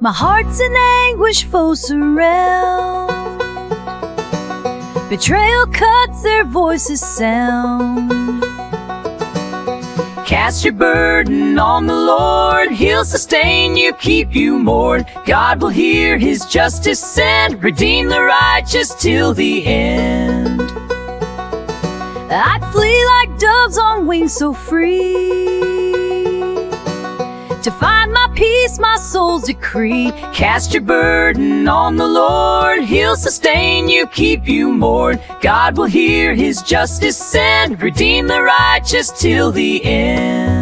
My heart's in anguish, foes surround. Betrayal cuts, their voices sound. Cast your burden on the Lord, He'll sustain you, keep you moored. God will hear His justice send, redeem the righteous till the end. I'd flee like doves on wings so free, to find my peace, my soul's decree. Cast your burden on the Lord, He'll sustain you, keep you moored. God will hear His justice send, redeem the righteous till the end.